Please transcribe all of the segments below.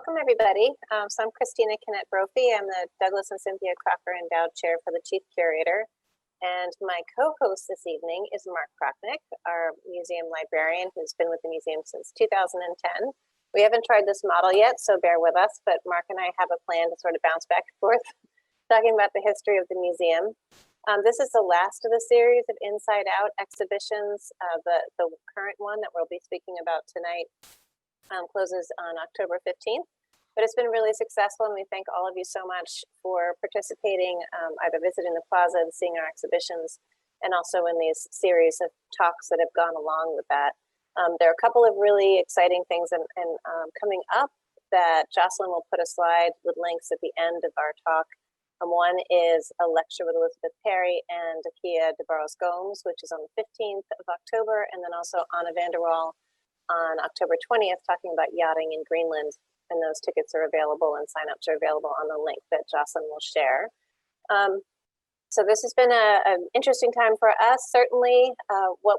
welcome everybody. So I'm Christina Connett Brophy. I'm the Douglas and Cynthia Crocker Endowed Chair for the Chief Curator. And my co-host this evening is Mark Procknik, our museum librarian who's been with the museum since 2010. We haven't tried this model yet, so bear with us, but Mark and I have a plan to sort of bounce back and forth talking about the history of the museum. This is the last of the series of Inside Out exhibitions. The current one that we'll be speaking about tonight closes on October 15th, but it's been really successful, and we thank all of you so much for participating, either visiting the plaza and seeing our exhibitions, and also in these series of talks that have gone along with that. There are a couple of really exciting things coming up that Jocelyn will put a slide with links at the end of our talk. One is a lecture with Elizabeth Perry and Akia DeBarros-Gomes, which is on the 15th of October, and then also Anna Vanderwall on October 20th, talking about yachting in Greenland, and those tickets are available and signups are available on the link that Jocelyn will share. So this has been an interesting time for us. Certainly, what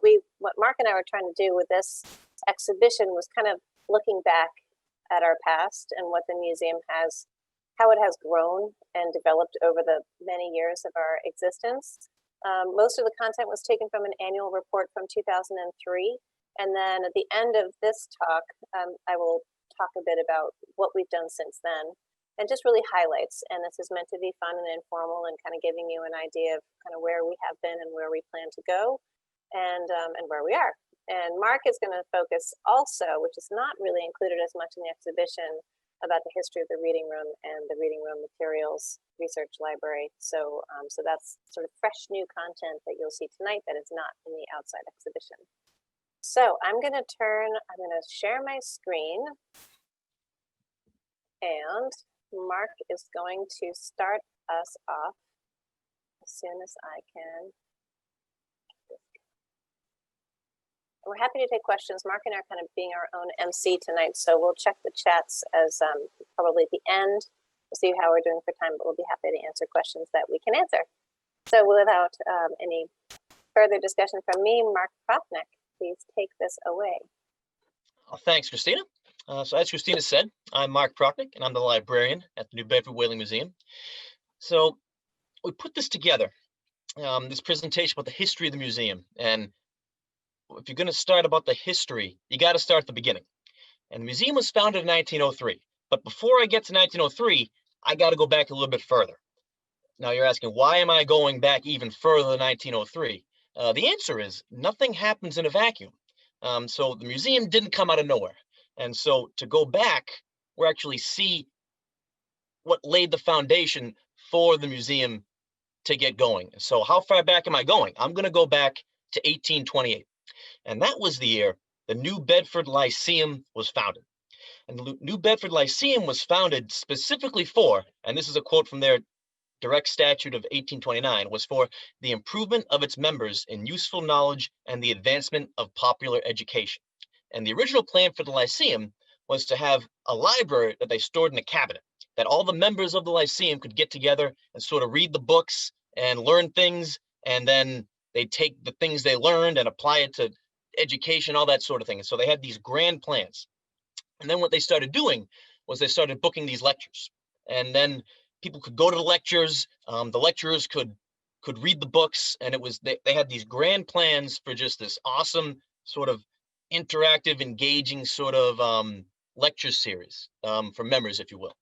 Mark and I were trying to do with this exhibition was kind of looking back at our past and what the museum has, how it has grown and developed over the many years of our existence. Most of the content was taken from an annual report from 2003. And then at the end of this talk, I will talk a bit about what we've done since then and just really highlights. And this is meant to be fun and informal and kind of giving you an idea of kind of where we have been and where we plan to go and where we are. And Mark is going to focus also, which is not really included as much in the exhibition, about the history of the reading room and the reading room materials research library. So, so that's sort of fresh new content that you'll see tonight that is not in the outside exhibition. So I'm going to share my screen, and Mark is going to start us off as soon as I can. We're happy to take questions. Mark and I are kind of being our own MC tonight, so we'll check the chats as probably at the end. We'll see how we're doing for time, but we'll be happy to answer questions that we can answer. So without any further discussion from me, Mark Procknik, please take this away. Thanks, Christina. So as Christina said, I'm Mark Procknik, and I'm the librarian at the New Bedford Whaling Museum. So we put this together, this presentation about the history of the museum. And if you're going to start about the history, you got to start at the beginning. And the museum was founded in 1903. But before I get to 1903, I got to go back a little bit further. Now you're asking, why am I going back even further than 1903? The answer is nothing happens in a vacuum. So the museum didn't come out of nowhere. And so to go back, we actually see what laid the foundation for the museum to get going. So how far back am I going? I'm going to go back to 1828. And that was the year the New Bedford Lyceum was founded. And the New Bedford Lyceum was founded specifically for, and this is a quote from their direct statute of 1829, was for the improvement of its members in useful knowledge and the advancement of popular education. And the original plan for the Lyceum was to have a library that they stored in a cabinet, that all the members of the Lyceum could get together and sort of read the books and learn things, and then they take the things they learned and apply it to education, all that sort of thing. And so they had these grand plans. And then what they started doing was they started booking these lectures. And then people could go to the lectures, the lecturers could read the books, and it was they had these grand plans for just this awesome sort of interactive, engaging sort of lecture series for members, if you will.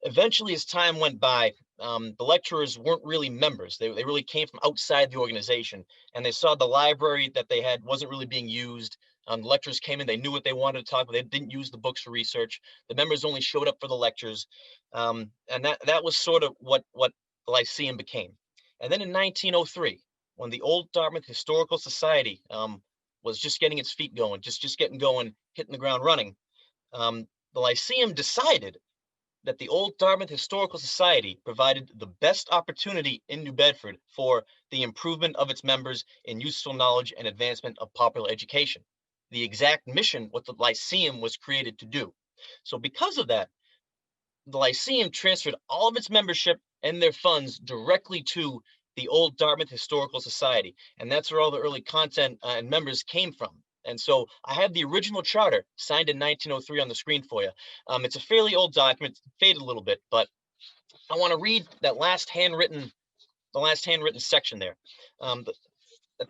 Eventually, as time went by, the lecturers weren't really members. They really came from outside the organization, and they saw the library that they had wasn't really being used. The lecturers came in, they knew what they wanted to talk about. They didn't use the books for research. The members only showed up for the lectures. And that was sort of what the Lyceum became. And then in 1903, when the Old Dartmouth Historical Society was just getting its feet going, just getting going, hitting the ground running, the Lyceum decided that the Old Dartmouth Historical Society provided the best opportunity in New Bedford for the improvement of its members in useful knowledge and advancement of popular education. The exact mission what the Lyceum was created to do. So because of that, the Lyceum transferred all of its membership and their funds directly to the Old Dartmouth Historical Society. And that's where all the early content and members came from. And so I have the original charter signed in 1903 on the screen for you. It's a fairly old document, faded a little bit, but I want to read that last handwritten section there.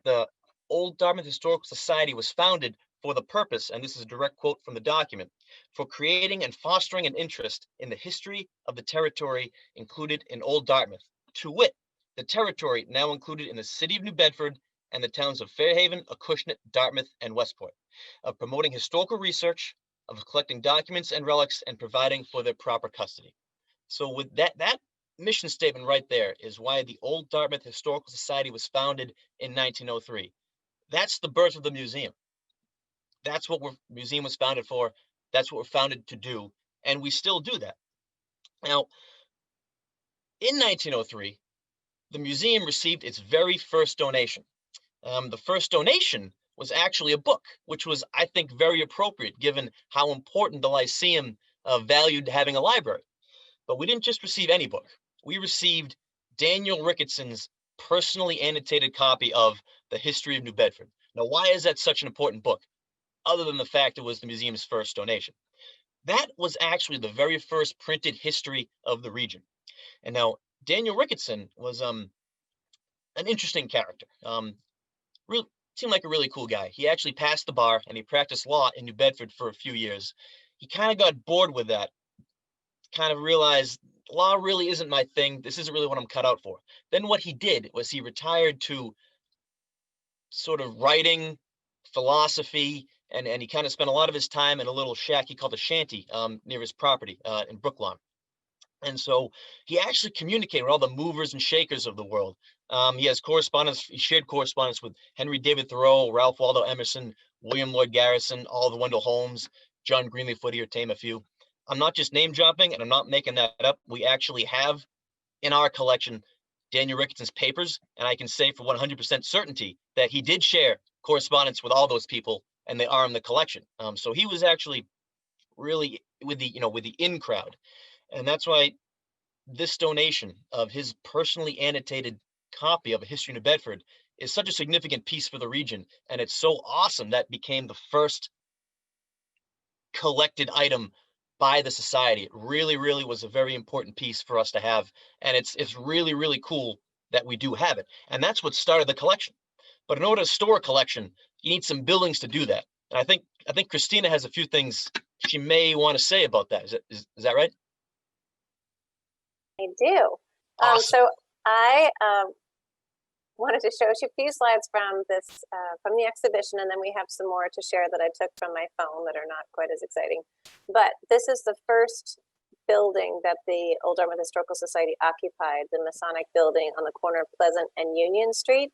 The Old Dartmouth Historical Society was founded for the purpose, and this is a direct quote from the document, for creating and fostering an interest in the history of the territory included in Old Dartmouth, to wit, the territory now included in the city of New Bedford and the towns of Fairhaven, Acushnet, Dartmouth, and Westport, of promoting historical research, of collecting documents and relics, and providing for their proper custody. So with that mission statement right there is why the Old Dartmouth Historical Society was founded in 1903. That's the birth of the museum. That's what the museum was founded for. That's what we're founded to do. And we still do that. Now, in 1903, the museum received its very first donation. The first donation was actually a book, which was, I think, very appropriate given how important the Lyceum valued having a library. But we didn't just receive any book. We received Daniel Ricketson's personally annotated copy of The History of New Bedford. Now, why is that such an important book, other than the fact it was the museum's first donation? That was actually the very first printed history of the region. And now, Daniel Ricketson was an interesting character. Seemed like a really cool guy. He actually passed the bar and he practiced law in New Bedford for a few years. He kind of got bored with that, kind of realized law really isn't my thing. This isn't really what I'm cut out for. Then what he did was he retired to sort of writing, philosophy, and he kind of spent a lot of his time in a little shack he called a shanty near his property in Brooklawn. And so he actually communicated with all the movers and shakers of the world. He shared correspondence with Henry David Thoreau, Ralph Waldo Emerson, William Lloyd Garrison, Oliver Wendell Holmes, John Greenleaf Whittier, to name a few. I'm not just name dropping and I'm not making that up. We actually have in our collection Daniel Ricketson's papers, and I can say for 100% certainty that he did share correspondence with all those people, and they are in the collection. So he was actually really with the in crowd, and that's why this donation of his personally annotated copy of A History of New Bedford is such a significant piece for the region, and it's so awesome that became the first collected item by the society. It really, really was a very important piece for us to have. And it's really, really cool that we do have it. And that's what started the collection. But in order to store a collection, you need some buildings to do that. And I think Christina has a few things she may want to say about that. Is that right? I do. Awesome. So I wanted to show you a few slides from the exhibition, and then we have some more to share that I took from my phone that are not quite as exciting. But this is the first building that the Old Dartmouth Historical Society occupied, the Masonic Building on the corner of Pleasant and Union Street.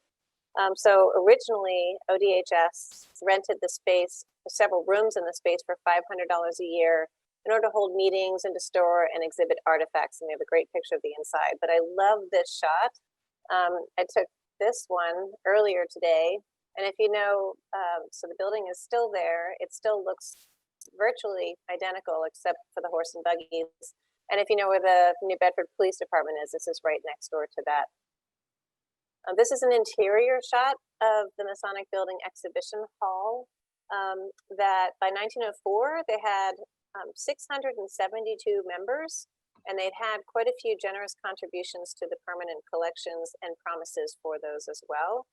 So originally, ODHS rented the space, several rooms in the space for $500 a year in order to hold meetings and to store and exhibit artifacts. And we have a great picture of the inside. But I love this shot. I took this one earlier today, and if you know, so the building is still there. It still looks virtually identical except for the horse and buggies. And if you know where the New Bedford Police Department is, this is right next door to that. This is an interior shot of the Masonic Building exhibition hall that by 1904, they had 672 members. And they'd had quite a few generous contributions to the permanent collections and promises for those as well.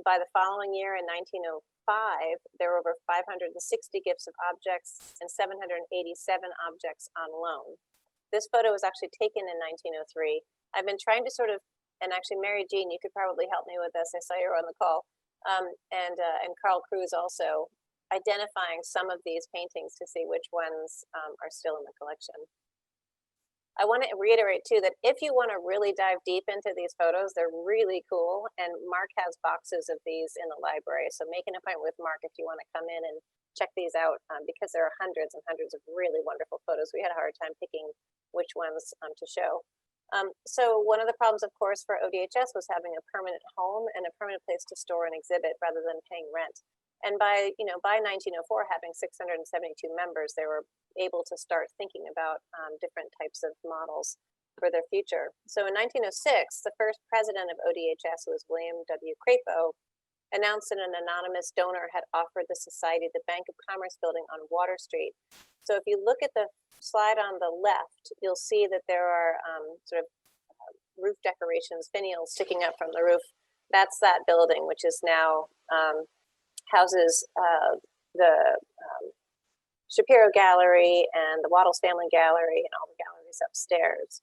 By the following year in 1905, there were over 560 gifts of objects and 787 objects on loan. This photo was actually taken in 1903. I've been trying to sort of, and actually Mary Jean, you could probably help me with this. I saw you were on the call. And Carl Cruz also identifying some of these paintings to see which ones are still in the collection. I want to reiterate too that if you want to really dive deep into these photos, they're really cool. And Mark has boxes of these in the library. So make an appointment with Mark if you want to come in and check these out because there are hundreds and hundreds of really wonderful photos. We had a hard time picking which ones to show. So one of the problems, of course, for ODHS was having a permanent home and a permanent place to store and exhibit rather than paying rent. And by 1904, having 672 members, they were able to start thinking about different types of models for their future. So in 1906, the first president of ODHS was William W. Crapo, announced that an anonymous donor had offered the society the Bank of Commerce building on Water Street. So if you look at the slide on the left, you'll see that there are sort of roof decorations, finials sticking up from the roof. That's that building, which is now houses the Shapiro Gallery and the Wattles Family Gallery and all the galleries upstairs.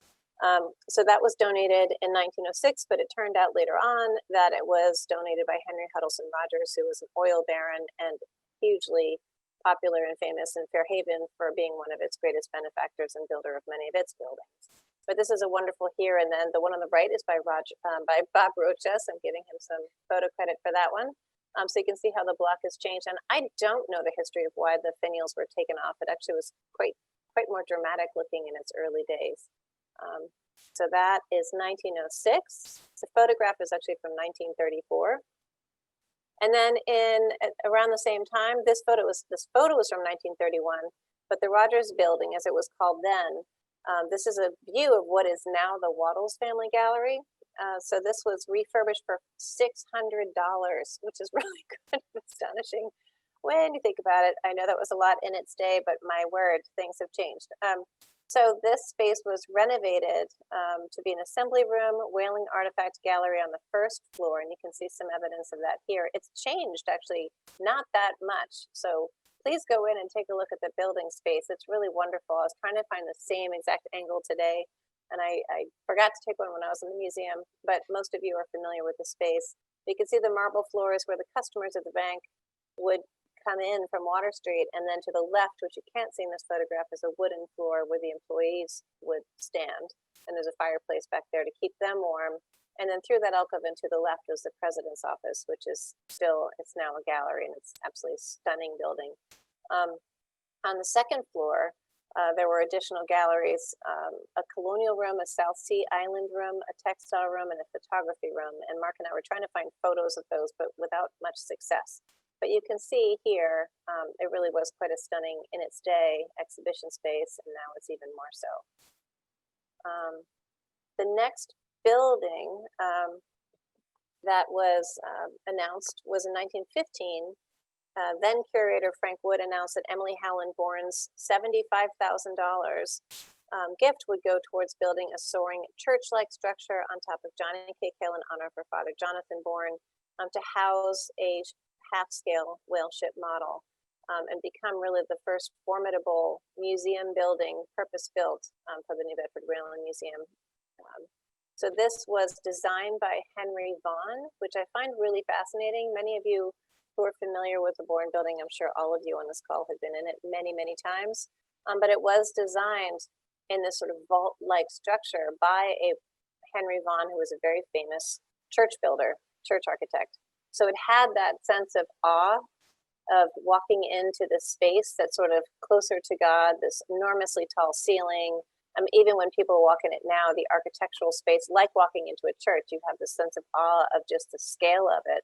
So that was donated in 1906, but it turned out later on that it was donated by Henry Huddleston Rogers, who was an oil baron and hugely popular and famous in Fairhaven for being one of its greatest benefactors and builder of many of its buildings. But this is a wonderful here and then. The one on the right is by Bob Roches. I'm giving him some photo credit for that one. So you can see how the block has changed. And I don't know the history of why the finials were taken off. It actually was quite more dramatic looking in its early days. So that is 1906. The photograph is actually from 1934. And then around the same time, this photo was from 1931, but the Rogers Building, as it was called then, this is a view of what is now the Wattles Family Gallery. So this was refurbished for $600, which is really kind of astonishing when you think about it. I know that was a lot in its day, but my word, things have changed. So this space was renovated to be an assembly room, whaling artifact gallery on the first floor, and you can see some evidence of that here. It's changed actually not that much. So please go in and take a look at the building space. It's really wonderful. I was trying to find the same exact angle today, and I forgot to take one when I was in the museum, but most of you are familiar with the space. You can see the marble floors where the customers of the bank would come in from Water Street, and then to the left, which you can't see in this photograph, is a wooden floor where the employees would stand, and there's a fireplace back there to keep them warm. And then through that alcove and to the left is the president's office, which is it's now a gallery, and it's absolutely stunning building. On the second floor, there were additional galleries, a colonial room, a South Sea Island room, a textile room, and a photography room. And Mark and I were trying to find photos of those, but without much success. But you can see here, it really was quite a stunning, in its day, exhibition space, and now it's even more so. The next building that was announced was in 1915. Then curator Frank Wood announced that Emily Howland Bourne's $75,000 gift would go towards building a soaring church-like structure on top of Johnny K. Cale in honor of her father, Jonathan Bourne, to house a half-scale whaleship model and become really the first formidable museum building purpose-built for the New Bedford Whaling Museum. So this was designed by Henry Vaughan, which I find really fascinating. Many of you who are familiar with the Bourne Building, I'm sure all of you on this call have been in it many, many times, but it was designed in this sort of vault-like structure by a Henry Vaughan, who was a very famous church builder, church architect. So it had that sense of awe of walking into this space that's sort of closer to God, this enormously tall ceiling. Even when people walk in it now, the architectural space, like walking into a church, you have this sense of awe of just the scale of it.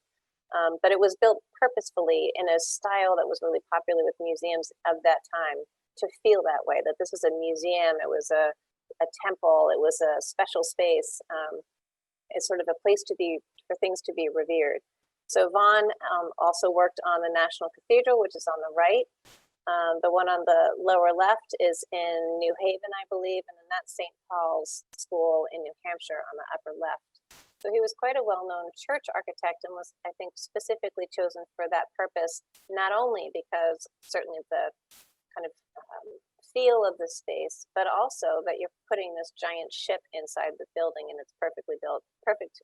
But it was built purposefully in a style that was really popular with museums of that time, to feel that way, that this was a museum, it was a temple, it was a special space. It's sort of a place for things to be revered. So Vaughan also worked on the National Cathedral, which is on the right. The one on the lower left is in New Haven, I believe, and then that's St. Paul's School in New Hampshire on the upper left. So he was quite a well-known church architect and was, I think, specifically chosen for that purpose, not only because certainly of the kind of feel of the space, but also that you're putting this giant ship inside the building and it's perfectly built, perfect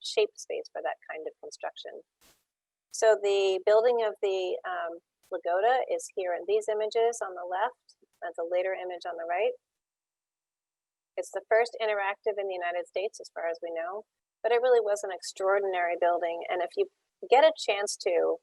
shaped space for that kind of construction. So the building of the LAGODA is here in these images on the left. That's a later image on the right. It's the first interactive in the United States, as far as we know, but it really was an extraordinary building. And if you get a chance to,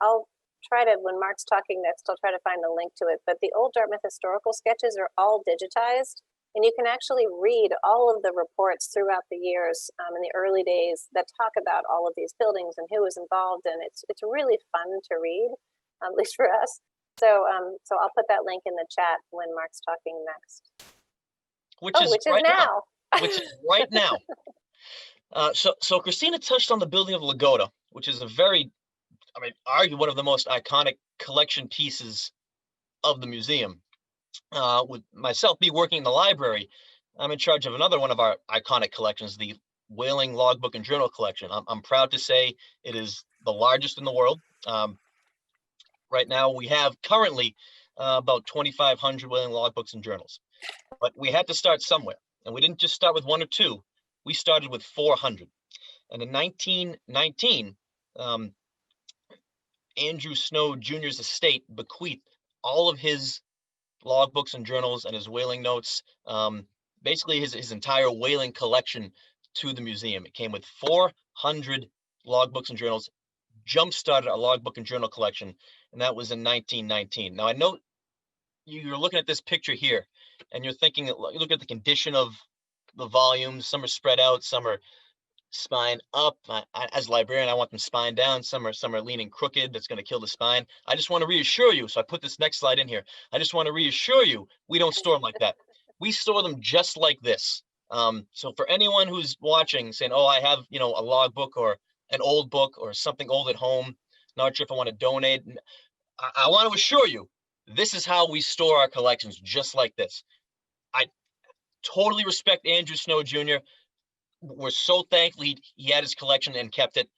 I'll try to, when Mark's talking next, I'll try to find the link to it, but the Old Dartmouth historical sketches are all digitized. And you can actually read all of the reports throughout the years in the early days that talk about all of these buildings and who was involved. And it's really fun to read, at least for us. So I'll put that link in the chat when Mark's talking next. Which is right now. Which is right now. So Christina touched on the building of LAGODA, which is a very, I mean, argue one of the most iconic collection pieces of the museum. With myself be working in the library, I'm in charge of another one of our iconic collections, the Whaling Logbook and Journal Collection. I'm proud to say it is the largest in the world. Right now, we have currently about 2,500 whaling logbooks and journals, but we had to start somewhere, and we didn't just start with one or two. We started with 400, and in 1919, Andrew Snow Jr.'s estate bequeathed all of his logbooks and journals and his whaling notes, basically his entire whaling collection, to the museum. It came with 400 logbooks and journals, jump-started a logbook and journal collection, and that was in 1919. Now, I know you're looking at this picture here, and you're thinking, look at the condition of the volumes. Some are spread out, some are spine up. As a librarian, I want them spine down. Some are leaning crooked. That's going to kill the spine. I just want to reassure you. So I put this next slide in here. I just want to reassure you, we don't store them like that. We store them just like this. So for anyone who's watching saying, oh, I have, a logbook or an old book or something old at home, not sure if I want to donate. I want to assure you, this is how we store our collections, just like this. I totally respect Andrew Snow Jr. We're so thankful he had his collection and kept it.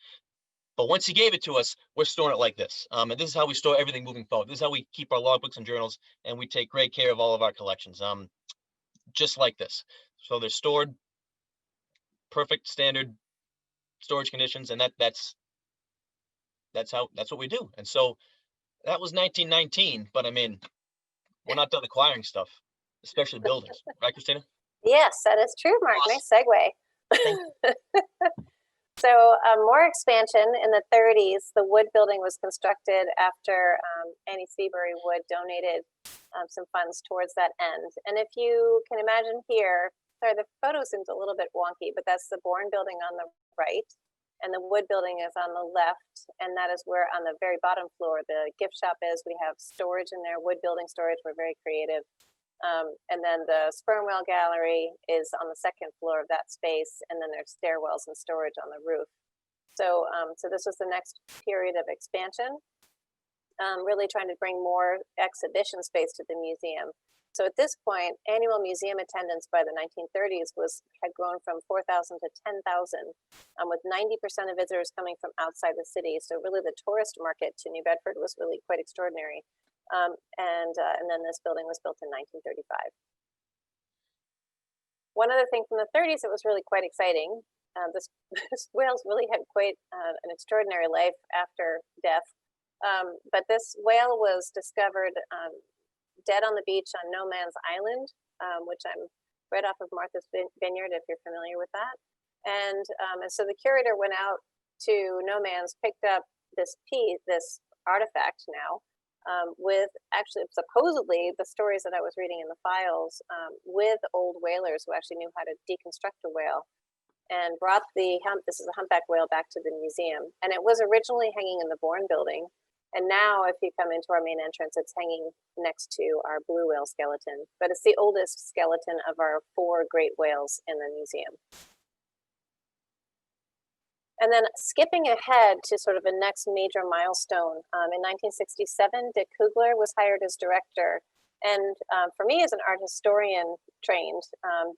But once he gave it to us, we're storing it like this. And this is how we store everything moving forward. This is how we keep our logbooks and journals, and we take great care of all of our collections, just like this. So they're stored perfect standard storage conditions, and that's what we do. And so that was 1919, but I mean, we're not done acquiring stuff, especially buildings, right, Christina? Yes, that is true, Mark. Awesome. Nice segue. So more expansion in the 30s. The Wood Building was constructed after Annie Seabury Wood donated some funds towards that end. And if you can imagine here, sorry, the photo seems a little bit wonky, but that's the Bourne Building on the right, and the Wood Building is on the left, and that is where on the very bottom floor the gift shop is. We have storage in there, Wood Building storage. We're very creative. And then the sperm whale gallery is on the second floor of that space, and then there's stairwells and storage on the roof. So, so this was the next period of expansion, really trying to bring more exhibition space to the museum. So at this point, annual museum attendance by the 1930s had grown from 4,000 to 10,000, with 90% of visitors coming from outside the city. So really the tourist market to New Bedford was really quite extraordinary. And then this building was built in 1935. One other thing from the 30s that was really quite exciting, this whales really had quite an extraordinary life after death. But this whale was discovered dead on the beach on No Man's Island, which I'm right off of Martha's Vineyard, if you're familiar with that. And so the curator went out to No Man's, picked up this artifact now, with actually supposedly the stories that I was reading in the files, with old whalers who actually knew how to deconstruct a whale, and brought this is a humpback whale, back to the museum. And it was originally hanging in the Bourne Building. And now if you come into our main entrance, it's hanging next to our blue whale skeleton, but it's the oldest skeleton of our 4 great whales in the museum. And then skipping ahead to sort of a next major milestone, in 1967, Dick Kugler was hired as director. And for me, as an art historian trained,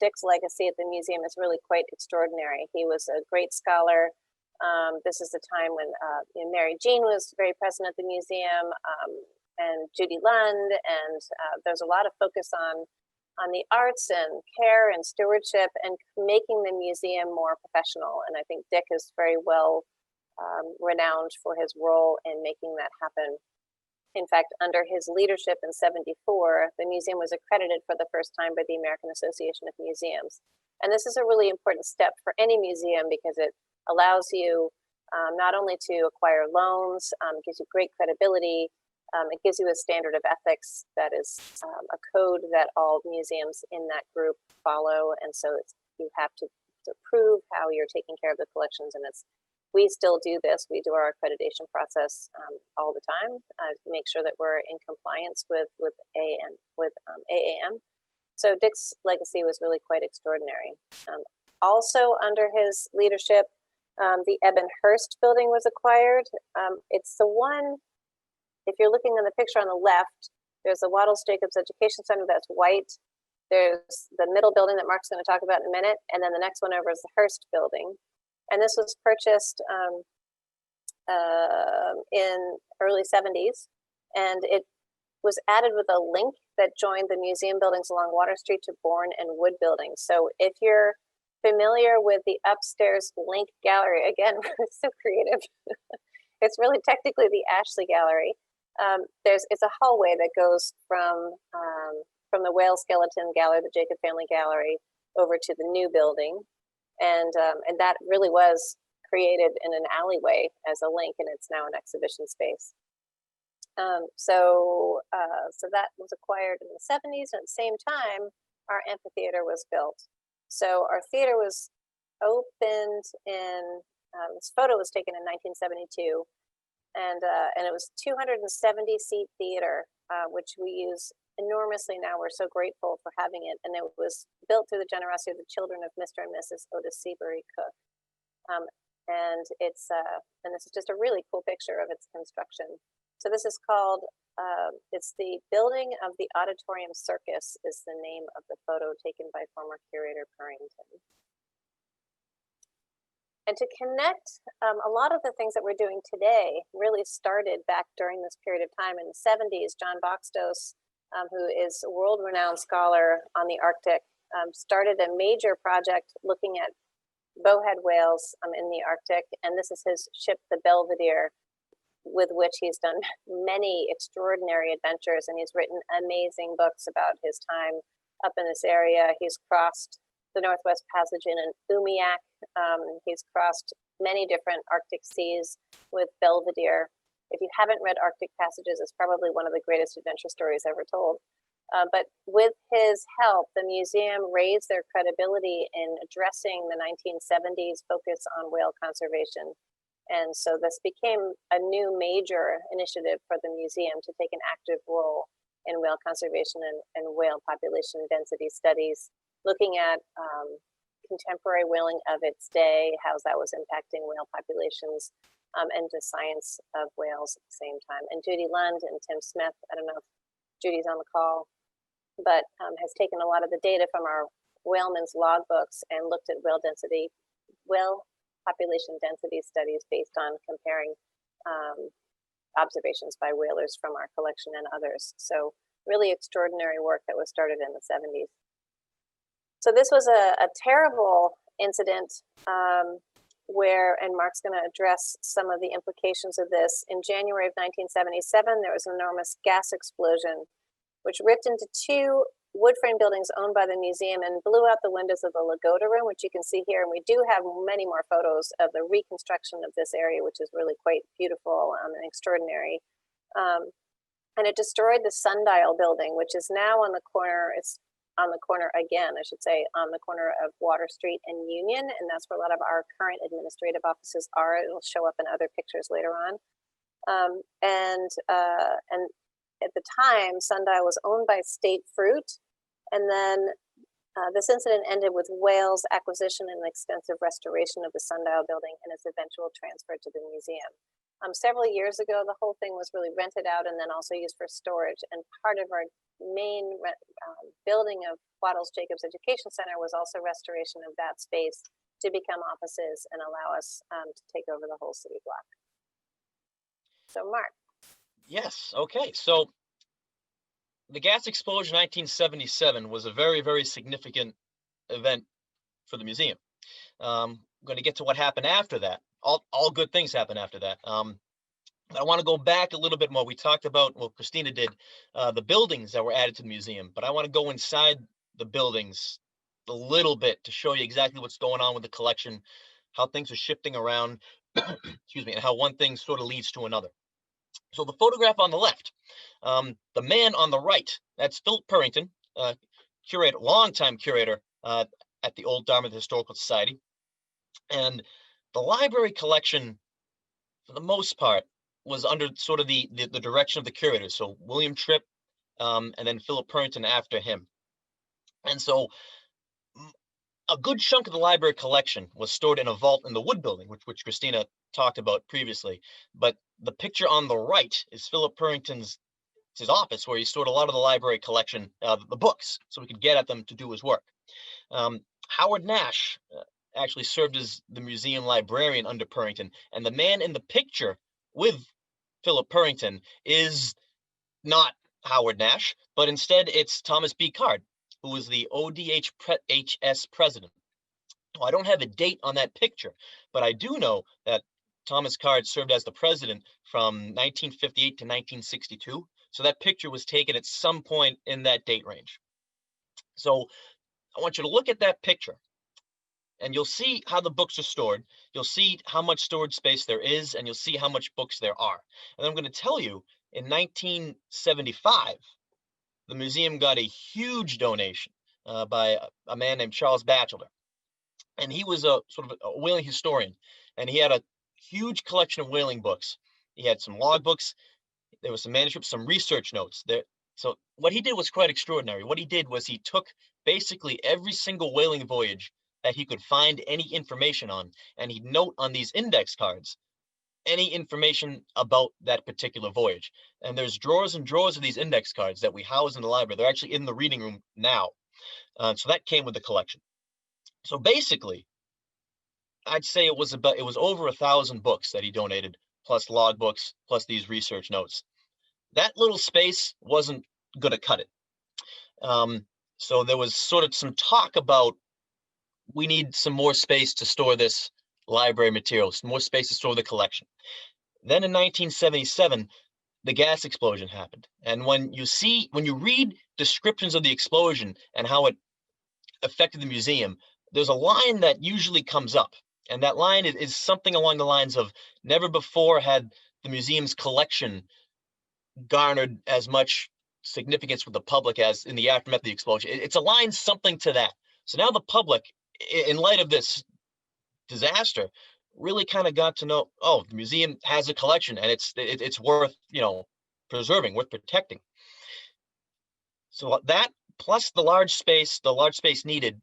Dick's legacy at the museum is really quite extraordinary. He was a great scholar. This is the time when Mary Jean was very present at the museum, and Judy Lund, and there's a lot of focus on the arts and care and stewardship and making the museum more professional. And I think Dick is very well renowned for his role in making that happen. In fact, under his leadership in '74, the museum was accredited for the first time by the American Association of Museums. And this is a really important step for any museum because it allows you not only to acquire loans, it gives you great credibility, it gives you a standard of ethics that is a code that all museums in that group follow. And so you have to prove how you're taking care of the collections. And we still do this. We do our accreditation process all the time to make sure that we're in compliance with AAM. So Dick's legacy was really quite extraordinary. Also under his leadership, The Ebbenhurst building was acquired. It's the one, if you're looking in the picture on the left, there's the Wattles Jacobs Education Center that's white. There's the middle building that Mark's going to talk about in a minute. And then the next one over is the Hearst building. And this was purchased in early 70s. And it was added with a link that joined the museum buildings along Water Street to Bourne and Wood buildings. So if you're familiar with the upstairs link gallery, again, it's so creative. It's really technically the Ashley Gallery. It's a hallway that goes from the Whale Skeleton Gallery, the Jacob Family Gallery, over to the new building, and that really was created in an alleyway as a link, and it's now an exhibition space. So that was acquired in the 70s, and at the same time, our amphitheater was built. So our theater was opened in, this photo was taken in 1972, and it was 270 seat theater, which we use enormously now. We're so grateful for having it, and it was built through the generosity of the children of Mr. and Mrs. Otis Seabury Cook. And it's and this is just a really cool picture of its construction. So this is called, it's the building of the Auditorium Circus is the name of the photo taken by former curator Purrington. And to connect, a lot of the things that we're doing today really started back during this period of time in the 70s. John Boxtos, who is a world-renowned scholar on the Arctic, started a major project looking at bowhead whales in the Arctic. And this is his ship, the Belvedere, with which he's done many extraordinary adventures, and he's written amazing books about his time up in this area. He's crossed the Northwest Passage in an Umiak. He's crossed many different Arctic seas with Belvedere. If you haven't read Arctic Passages, it's probably one of the greatest adventure stories ever told. But with his help, the museum raised their credibility in addressing the 1970s focus on whale conservation. And so this became a new major initiative for the museum to take an active role in whale conservation and whale population density studies, looking at contemporary whaling of its day, how that was impacting whale populations, and the science of whales at the same time. And Judy Lund and Tim Smith, I don't know if Judy's on the call, but has taken a lot of the data from our whalemen's logbooks and looked at whale population density studies based on comparing observations by whalers from our collection and others. So really extraordinary work that was started in the 70s. So this was a terrible incident where, and Mark's going to address some of the implications of this. In January of 1977, there was an enormous gas explosion, which ripped into two wood frame buildings owned by the museum and blew out the windows of the LAGODA room, which you can see here. And we do have many more photos of the reconstruction of this area, which is really quite beautiful and extraordinary. And it destroyed the Sundial building, which is now on the corner. It's on the corner again, I should say, on the corner of Water Street and Union. And that's where a lot of our current administrative offices are. It'll show up in other pictures later on. And at the time, Sundial was owned by State Fruit, and then this incident ended with Whale's acquisition and extensive restoration of the Sundial building and its eventual transfer to the museum. Several years ago, the whole thing was really rented out and then also used for storage, and part of our main building of Wattles Jacobs Education Center was also restoration of that space to become offices and allow us to take over the whole city block. So Mark. Yes. Okay. So the gas explosion in 1977 was a very, very significant event for the museum. I'm going to get to what happened after that. All good things happen after that. I want to go back a little bit more. We talked about, well, Christina did, the buildings that were added to the museum, but I want to go inside the buildings a little bit to show you exactly what's going on with the collection, how things are shifting around, excuse me, and how one thing sort of leads to another. So the photograph on the left, the man on the right, that's Philip Purrington, curator, longtime curator at the Old Dartmouth Historical Society. And the library collection, for the most part, was under sort of the direction of the curators. So William Tripp, and then Philip Purrington after him. And so a good chunk of the library collection was stored in a vault in the Wood Building, which Christina talked about previously. But the picture on the right is Philip Purrington's his office, where he stored a lot of the library collection, the books, so we could get at them to do his work. Howard Nash actually served as the museum librarian under Purrington, and the man in the picture with Philip Purrington is not Howard Nash, but instead it's Thomas B. Card, who was the ODHS president. Well, I don't have a date on that picture, but I do know that Thomas Card served as the president from 1958 to 1962. So that picture was taken at some point in that date range. So I want you to look at that picture and you'll see how the books are stored. You'll see how much storage space there is, and you'll see how much books there are. And I'm going to tell you, in 1975, the museum got a huge donation by a man named Charles Batchelder. And he was a sort of a whaling historian, and he had a huge collection of whaling books. He had some log books, there was some manuscripts, some research notes there. So what he did was quite extraordinary. What he did was he took basically every single whaling voyage that he could find any information on, and he'd note on these index cards any information about that particular voyage. And there's drawers and drawers of these index cards that we house in the library. They're actually in the reading room now. So that came with the collection. So basically, I'd say it was over 1,000 books that he donated, plus log books, plus these research notes. That little space wasn't going to cut it. So there was sort of some talk about, we need some more space to store this library material, some more space to store the collection. Then in 1977, the gas explosion happened. And when you read descriptions of the explosion and how it affected the museum, there's a line that usually comes up. And that line is something along the lines of, never before had the museum's collection garnered as much significance with the public as in the aftermath of the explosion. It's a line something to that. So now the public, in light of this disaster, really kind of got to know, oh, the museum has a collection and it's worth, preserving, worth protecting. So that plus the large space needed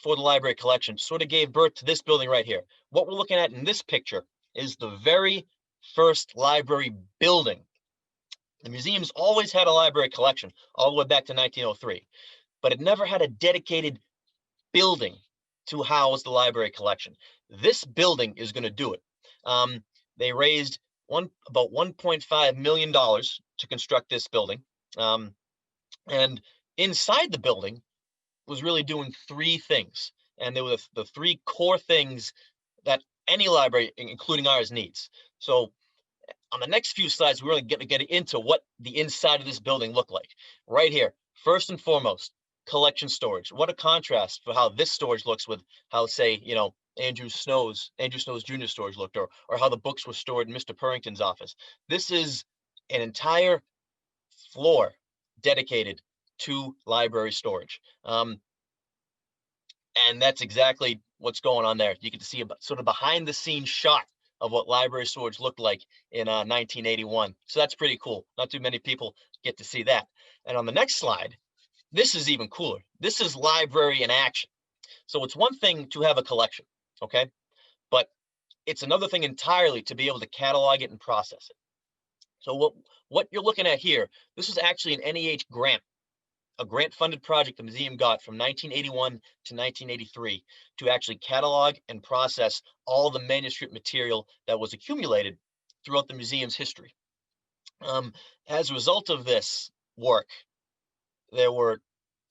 for the library collection sort of gave birth to this building right here. What we're looking at in this picture is the very first library building. The museum's always had a library collection all the way back to 1903, but it never had a dedicated building to house the library collection. This building is going to do it. They raised about $1.5 million to construct this building. And inside the building was really doing three things. And there were the three core things that any library, including ours, needs. So on the next few slides, we're really going to get into what the inside of this building looked like. Right here, first and foremost, collection storage. What a contrast for how this storage looks with how, say, Andrew Snow's Jr. storage looked, or how the books were stored in Mr. Purrington's office. This is an entire floor dedicated to library storage. And that's exactly what's going on there. You can see a sort of behind the scenes shot of what library storage looked like in 1981. So that's pretty cool. Not too many people get to see that. And on the next slide, this is even cooler. This is library in action. So it's one thing to have a collection, okay? But it's another thing entirely to be able to catalog it and process it. So what you're looking at here, this is actually an NEH grant, a grant-funded project the museum got from 1981 to 1983 to actually catalog and process all the manuscript material that was accumulated throughout the museum's history. As a result of this work, there were,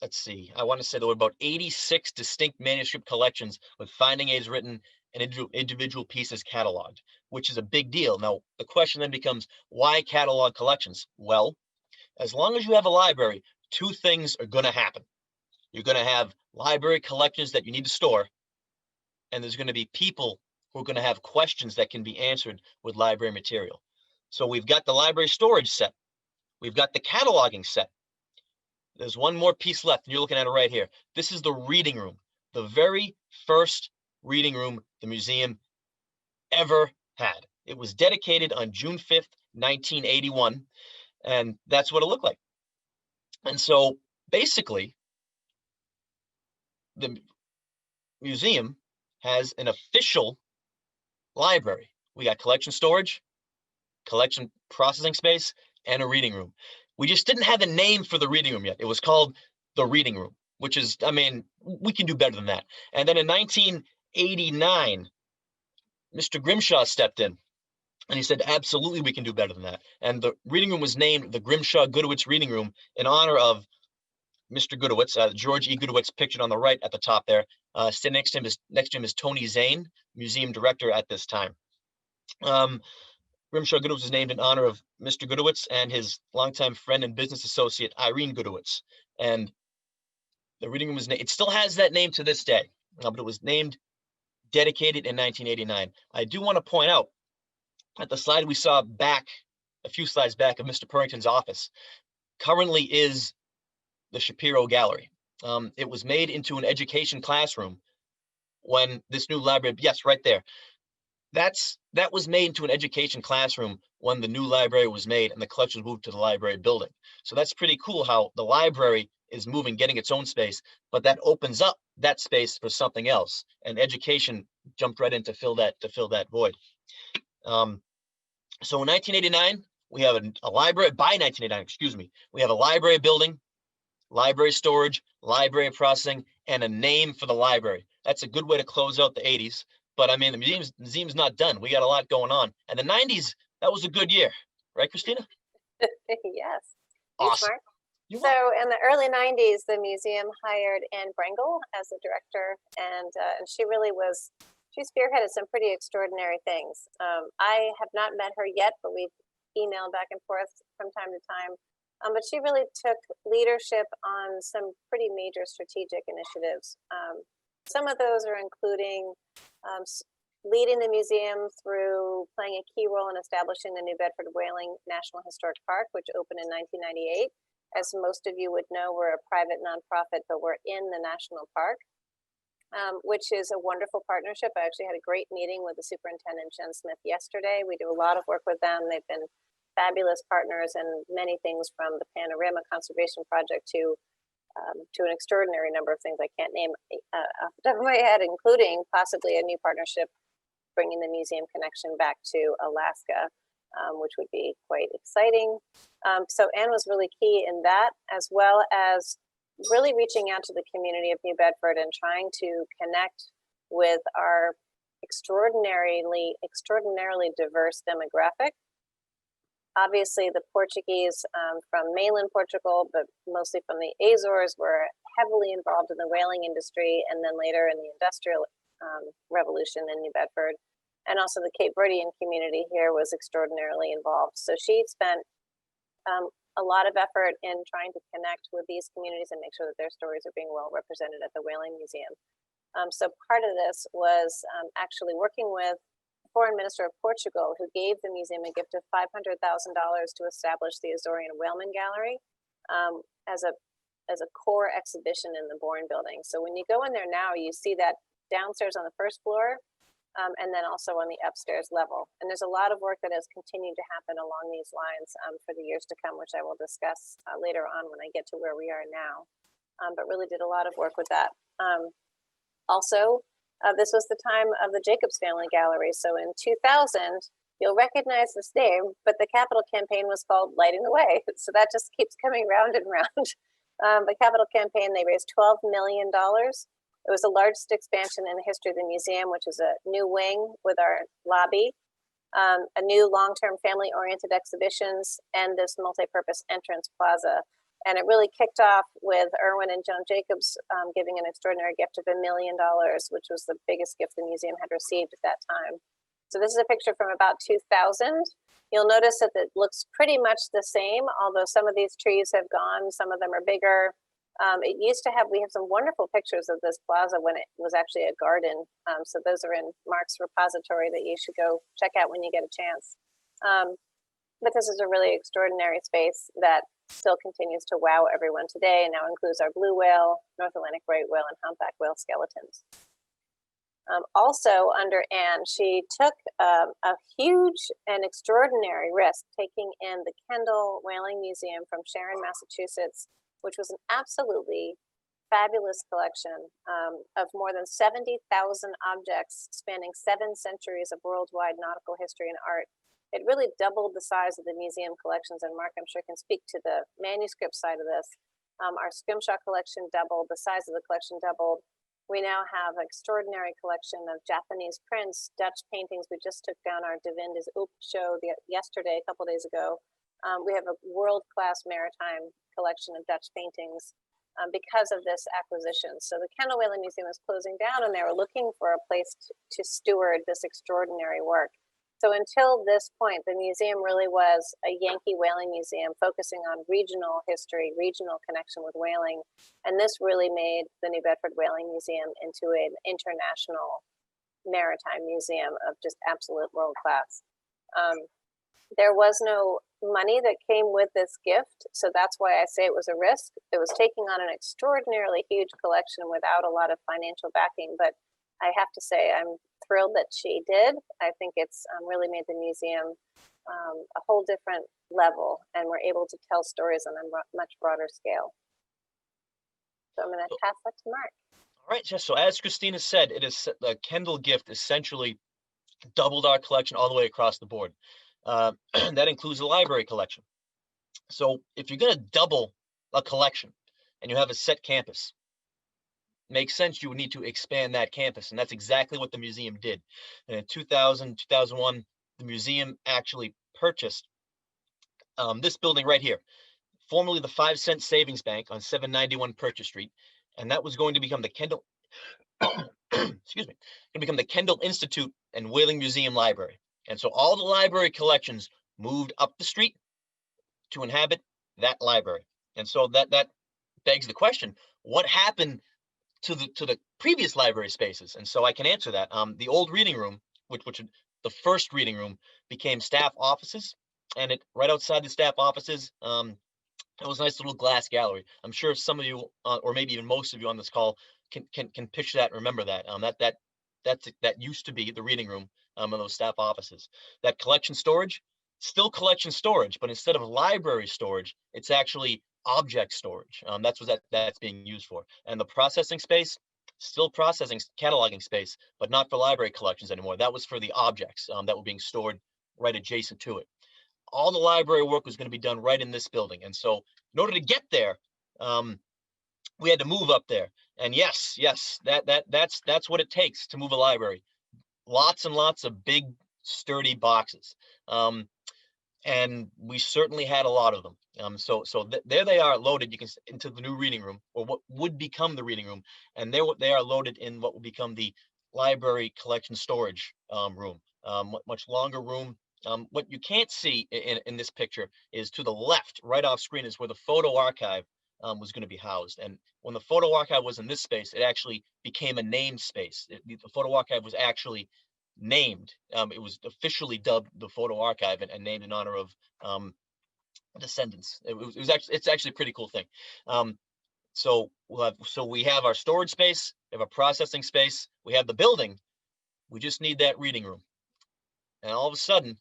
I want to say there were about 86 distinct manuscript collections with finding aids written and individual pieces cataloged, which is a big deal. Now, the question then becomes, why catalog collections? Well, as long as you have a library, two things are going to happen. You're going to have library collections that you need to store, and there's going to be people who are going to have questions that can be answered with library material. So we've got the library storage set. We've got the cataloging set. There's one more piece left, and you're looking at it right here. This is the reading room, the very first reading room the museum ever had. It was dedicated on June 5th, 1981, and that's what it looked like. And so basically, museum has an official library. We got collection storage, collection processing space, and a reading room. We just didn't have a name for the reading room yet. It was called the reading room, which is, I mean, we can do better than that. And then in 1989, Mr. Grimshaw stepped in and he said, absolutely, we can do better than that. And the reading room was named the Grimshaw Goodowitz Reading Room in honor of Mr. Goodowitz, George E. Goodowitz, pictured on the right at the top there. Sitting next to him is Tony Zane, museum director at this time. Grimshaw Goodowitz was named in honor of Mr. Goodowitz and his longtime friend and business associate, Irene Goodowitz. And the reading room was named, it still has that name to this day, but it was named, dedicated in 1989. I do want to point out that the slide we saw back, a few slides back, of Mr. Purrington's office, currently is the Shapiro Gallery. It was made into an education classroom when this new library, yes, right there. That was made into an education classroom when the new library was made and the collection was moved to the library building. So that's pretty cool how the library is moving, getting its own space, but that opens up that space for something else. And education jumped right in to fill that void. So in 1989, we have a library, by 1989, excuse me, we have a library building, library storage, library processing, and a name for the library. That's a good way to close out the 80s. But I mean, the museum's not done. We got a lot going on. And the 90s, that was a good year. Right, Christina? Yes. Awesome. So in the early 90s, the museum hired Anne Brengel as the director, and she really was, she spearheaded some pretty extraordinary things. I have not met her yet, but we've emailed back and forth from time to time. But she really took leadership on some pretty major strategic initiatives. Some of those are including leading the museum through playing a key role in establishing the New Bedford Whaling National Historic Park, which opened in 1998. As most of you would know, we're a private nonprofit, but we're in the national park, which is a wonderful partnership. I actually had a great meeting with the superintendent, Jen Smith, yesterday. We do a lot of work with them. They've been fabulous partners in many things, from the Panorama Conservation Project to an extraordinary number of things I can't name off the top of my head, including possibly a new partnership bringing the museum connection back to Alaska, which would be quite exciting. So Anne was really key in that, as well as really reaching out to the community of New Bedford and trying to connect with our extraordinarily diverse demographic. Obviously, the Portuguese from mainland Portugal, but mostly from the Azores, were heavily involved in the whaling industry, and then later in the Industrial Revolution in New Bedford. And also the Cape Verdean community here was extraordinarily involved. So she spent a lot of effort in trying to connect with these communities and make sure that their stories are being well represented at the Whaling Museum. So part of this was actually working with Foreign Minister of Portugal, who gave the museum a gift of $500,000 to establish the Azorian Whaleman Gallery as a core exhibition in the Bourne Building. So when you go in there now, you see that downstairs on the first floor, and then also on the upstairs level. And there's a lot of work that has continued to happen along these lines for the years to come, which I will discuss later on when I get to where we are now. But really did a lot of work with that. Also, this was the time of the Jacobs Family Gallery. So in 2000, you'll recognize this name, but the capital campaign was called Lighting the Way. So that just keeps coming round and round. The capital campaign, they raised $12 million. It was the largest expansion in the history of the museum, which is a new wing with our lobby, a new long-term family-oriented exhibitions, and this multi-purpose entrance plaza. And it really kicked off with Irwin and Joan Jacobs giving an extraordinary gift of $1 million, which was the biggest gift the museum had received at that time. So this is a picture from about 2000. You'll notice that it looks pretty much the same, although some of these trees have gone, some of them are bigger. We have some wonderful pictures of this plaza when it was actually a garden. So those are in Mark's repository that you should go check out when you get a chance. But this is a really extraordinary space that still continues to wow everyone today, and now includes our blue whale, North Atlantic right whale, and humpback whale skeletons. Also under Anne, she took a huge and extraordinary risk taking in the Kendall Whaling Museum from Sharon, Massachusetts, which was an absolutely fabulous collection of more than 70,000 objects spanning 7 centuries of worldwide nautical history and art. It really doubled the size of the museum collections, and Mark, I'm sure, can speak to the manuscript side of this. Our scrimshaw collection doubled, the size of the collection doubled. We now have an extraordinary collection of Japanese prints, Dutch paintings. We just took down our De Vindes Oop show yesterday, a couple days ago. We have a world-class maritime collection of Dutch paintings because of this acquisition. So the Kendall Whaling Museum is closing down, and they were looking for a place to steward this extraordinary work. So until this point, the museum really was a Yankee Whaling Museum focusing on regional history, regional connection with whaling. And this really made the New Bedford Whaling Museum into an international maritime museum of just absolute world class. There was no money that came with this gift, so that's why I say it was a risk. It was taking on an extraordinarily huge collection without a lot of financial backing, but I have to say I'm thrilled that she did. I think it's really made the museum a whole different level, and we're able to tell stories on a much broader scale. So I'm going to pass that to Mark. All right, so as Christina said, it is the Kendall gift essentially doubled our collection all the way across the board. That includes the library collection. So if you're going to double a collection and you have a set campus, makes sense you would need to expand that campus, and that's exactly what the museum did. And in 2000, 2001, the museum actually purchased this building right here, formerly the 5-cent Savings Bank on 791 Purchase Street, and that was going to become the Kendall, excuse me, going to become the Kendall Institute and Whaling Museum Library. And so all the library collections moved up the street to inhabit that library. And so that begs the question, what happened to the previous library spaces? And so I can answer that. The old reading room, which the first reading room, became staff offices, and it right outside the staff offices, it was a nice little glass gallery. I'm sure some of you, or maybe even most of you on this call, can picture that and remember that. That used to be the reading room in those staff offices. That collection storage, still collection storage, but instead of library storage, it's actually object storage. That's what that's being used for. And the processing space, still processing, cataloging space, but not for library collections anymore. That was for the objects that were being stored right adjacent to it. All the library work was going to be done right in this building. And so in order to get there, we had to move up there. And yes, that's what it takes to move a library. Lots and lots of big, sturdy boxes. And we certainly had a lot of them. So there they are loaded. You can into the new reading room, or what would become the reading room, and they are loaded in what will become the library collection storage room. Much longer room. What you can't see in this picture is to the left, right off screen, is where the photo archive was going to be housed. And when the photo archive was in this space, it actually became a named space. The photo archive was actually named. It was officially dubbed the photo archive and named in honor of descendants. It's actually a pretty cool thing. So we have our storage space, we have a processing space, we have the building. We just need that reading room. And all of a sudden,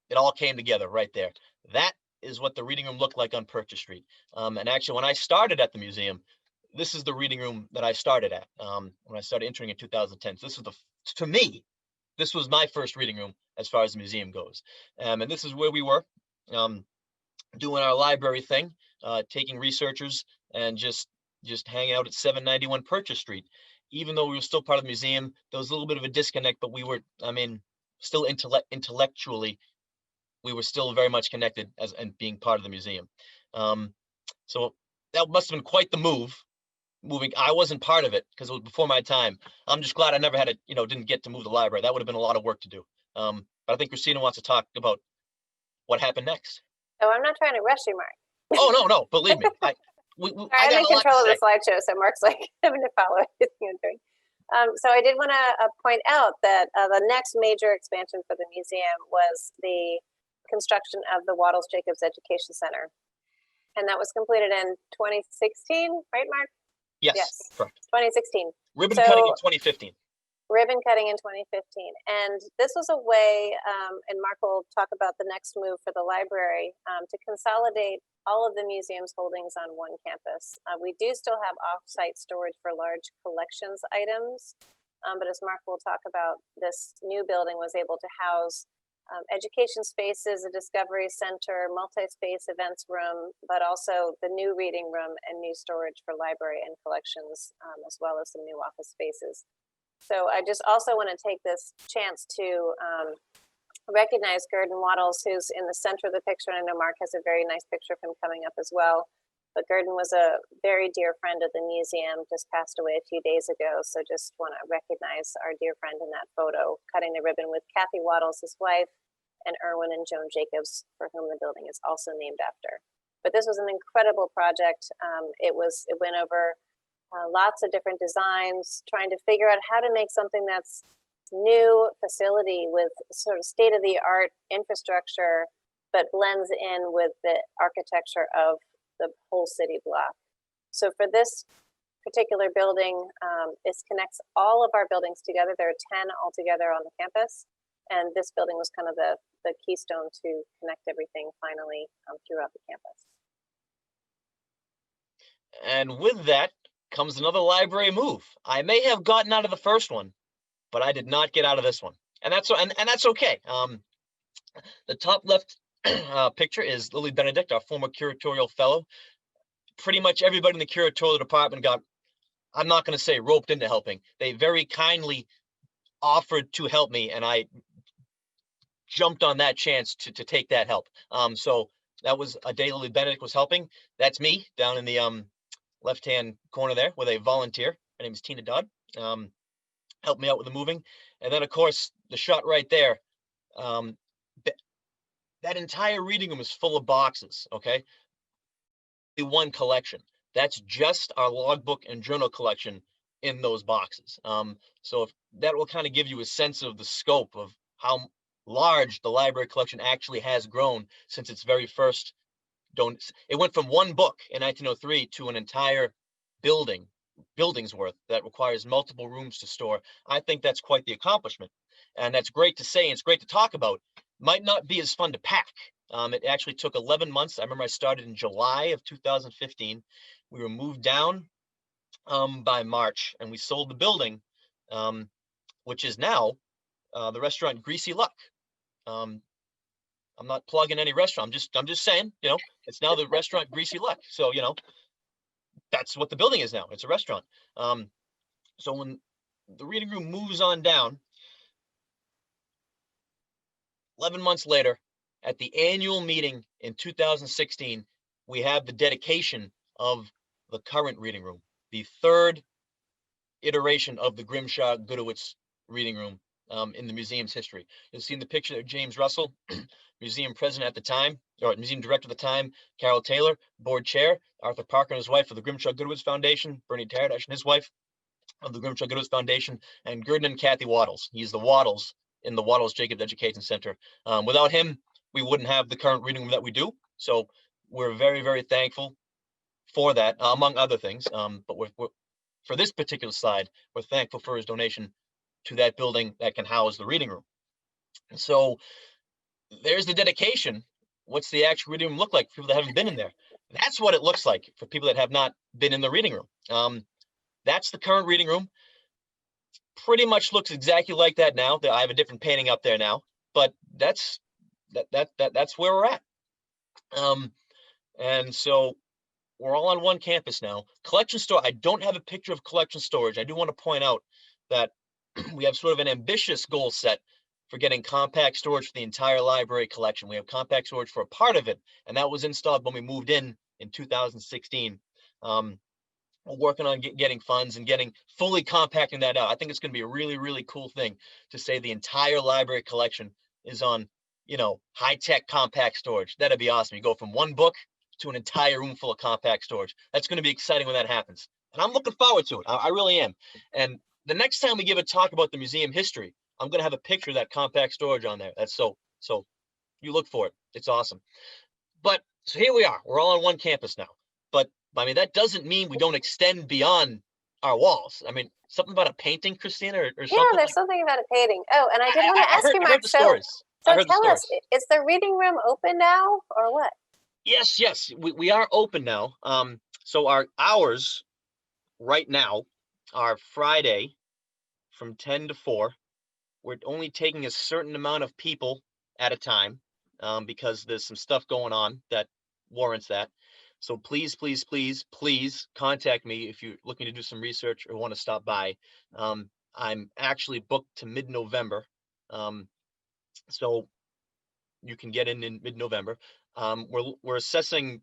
it all came together right there. That is what the reading room looked like on Purchase Street. And actually, when I started at the museum, this is the reading room that I started at when I started entering in 2010. So this was to me, this was my first reading room as far as the museum goes. And this is where we were doing our library thing, taking researchers and just hanging out at 791 Purchase Street. Even though we were still part of the museum, there was a little bit of a disconnect, but we were, still intellectually, we were still very much connected and being part of the museum. So that must have been quite the move. I wasn't part of it because it was before my time. I'm just glad I never had didn't get to move the library. That would have been a lot of work to do. But I think Christina wants to talk about what happened next. Oh, I'm not trying to rush you, Mark. Oh, no, believe me. I'm in control of the slideshow, so Mark's like having to follow everything I'm doing. So I did want to point out that the next major expansion for the museum was the construction of the Wattles Jacobs Education Center. And that was completed in 2016, right, Mark? Yes, correct. 2016. Ribbon cutting in 2015. ribbon cutting in 2015. And this was a way, and Mark will talk about the next move for the library, to consolidate all of the museum's holdings on one campus. We do still have off-site storage for large collections items, but as Mark will talk about, this new building was able to house education spaces, a discovery center, multi-space events room, but also the new reading room and new storage for library and collections, as well as some new office spaces. So I just also want to take this chance to recognize Gurdon Wattles, who's in the center of the picture, and I know Mark has a very nice picture of him coming up as well. But Gurdon was a very dear friend of the museum, just passed away a few days ago. So just want to recognize our dear friend in that photo, cutting the ribbon with Kathy Wattles, his wife, and Erwin and Joan Jacobs, for whom the building is also named after. But this was an incredible project. It went over lots of different designs, trying to figure out how to make something that's new facility with sort of state-of-the-art infrastructure, but blends in with the architecture of the whole city block. So for this particular building, it connects all of our buildings together. There are 10 altogether on the campus. And this building was kind of the keystone to connect everything finally throughout the campus. And with that comes another library move. I may have gotten out of the first one, but I did not get out of this one. And that's okay. The top left picture is Lily Benedict, our former curatorial fellow. Pretty much everybody in the curatorial department got, I'm not going to say roped into helping. They very kindly offered to help me, and I jumped on that chance to take that help. So that was a day Lily Benedict was helping. That's me down in the left-hand corner there with a volunteer. Her name is Tina Dodd. Helped me out with the moving. And then, of course, the shot right there, that entire reading room is full of boxes, okay? One collection. That's just our logbook and journal collection in those boxes. So if that will kind of give you a sense of the scope of how large the library collection actually has grown since its very first it went from one book in 1903 to an entire building's worth that requires multiple rooms to store. I think that's quite the accomplishment, and that's great to say and it's great to talk about. Might not be as fun to pack. It actually took 11 months. I remember I started in July of 2015. We were moved down by March, and we sold the building, which is now the restaurant Greasy Luck. I'm not plugging any restaurant. I'm just saying, it's now the restaurant Greasy Luck. So, that's what the building is now. It's a restaurant. So when the reading room moves on down, 11 months later, at the annual meeting in 2016, we have the dedication of the current reading room, the third iteration of the Grimshaw Goodowitz reading room in the museum's history. You'll see in the picture there James Russell, museum president at the time, or museum director at the time, Carol Taylor, board chair, Arthur Parker and his wife of the Grimshaw Goodowitz Foundation, Bernie Taradash and his wife of the Grimshaw Goodowitz Foundation, and Gurdon and Kathy Wattles. He's the Wattles in the Wattles Jacobs Education Center. Without him, we wouldn't have the current reading room that we do. So we're very, very thankful for that, among other things. But we're for this particular slide, we're thankful for his donation to that building that can house the reading room. And so there's the dedication. What's the actual reading room look like for people that haven't been in there? That's what it looks like for people that have not been in the reading room. That's the current reading room. Pretty much looks exactly like that now. I have a different painting up there now, but that's where we're at. And so we're all on one campus now. Collection store, I don't have a picture of collection storage. I do want to point out that we have sort of an ambitious goal set for getting compact storage for the entire library collection. We have compact storage for a part of it, and that was installed when we moved in 2016. We're working on getting funds and getting fully compacting that out. I think it's going to be a really, really cool thing to say the entire library collection is on, high-tech compact storage. That'd be awesome. You go from one book to an entire room full of compact storage. That's going to be exciting when that happens. And I'm looking forward to it. I really am. And the next time we give a talk about the museum history, I'm going to have a picture of that compact storage on there. That's so you look for it. It's awesome. But so here we are. We're all on one campus now. But I mean, that doesn't mean we don't extend beyond our walls. I mean, something about a painting, Christina, or Yeah, something there's like. something about a painting. Oh, and I did want to I ask heard you, I heard Mark. the So, stories. I heard the tell us, stories. is the reading room open now, or what? Yes, we are open now. So our hours right now are Friday from 10 to 4. We're only taking a certain amount of people at a time, because there's some stuff going on that warrants that. So please contact me if you're looking to do some research or want to stop by. I'm actually booked to mid-November. So you can get in mid-November. We're assessing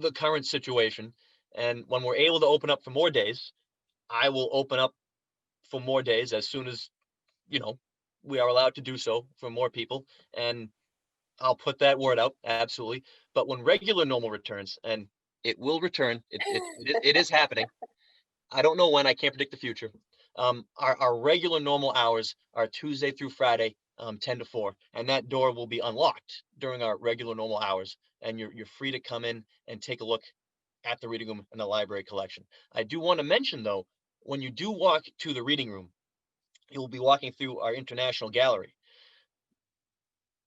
the current situation, and when we're able to open up for more days, I will open up for more days as soon as you know we are allowed to do so for more people, and I'll put that word out, absolutely. But when regular normal returns, and it will return, it is happening. I don't know when. I can't predict the future. Our regular normal hours are Tuesday through Friday, 10 to 4, and that door will be unlocked during our regular normal hours. And you're free to come in and take a look at the reading room and the library collection. I do want to mention though, when you do walk to the reading room, you'll be walking through our international gallery.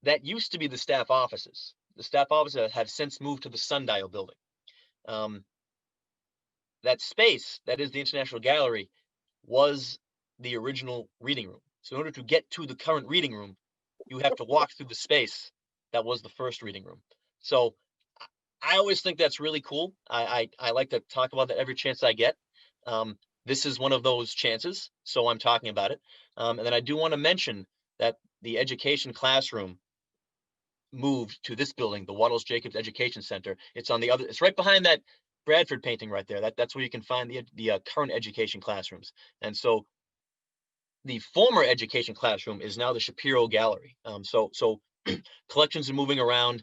That used to be the staff offices. The staff offices have since moved to the Sundial building. Um, that space that is the international gallery was the original reading room. So in order to get to the current reading room, you have to walk through the space that was the first reading room. So I always think that's really cool. I like to talk about that every chance I get. This is one of those chances, so I'm talking about it. And then I do want to mention that the education classroom moved to this building, the Wattles Jacobs Education Center. It's on the other. It's right behind that Bradford painting right there. That's where you can find the current education classrooms. And so the former education classroom is now the Shapiro Gallery. So collections are moving around,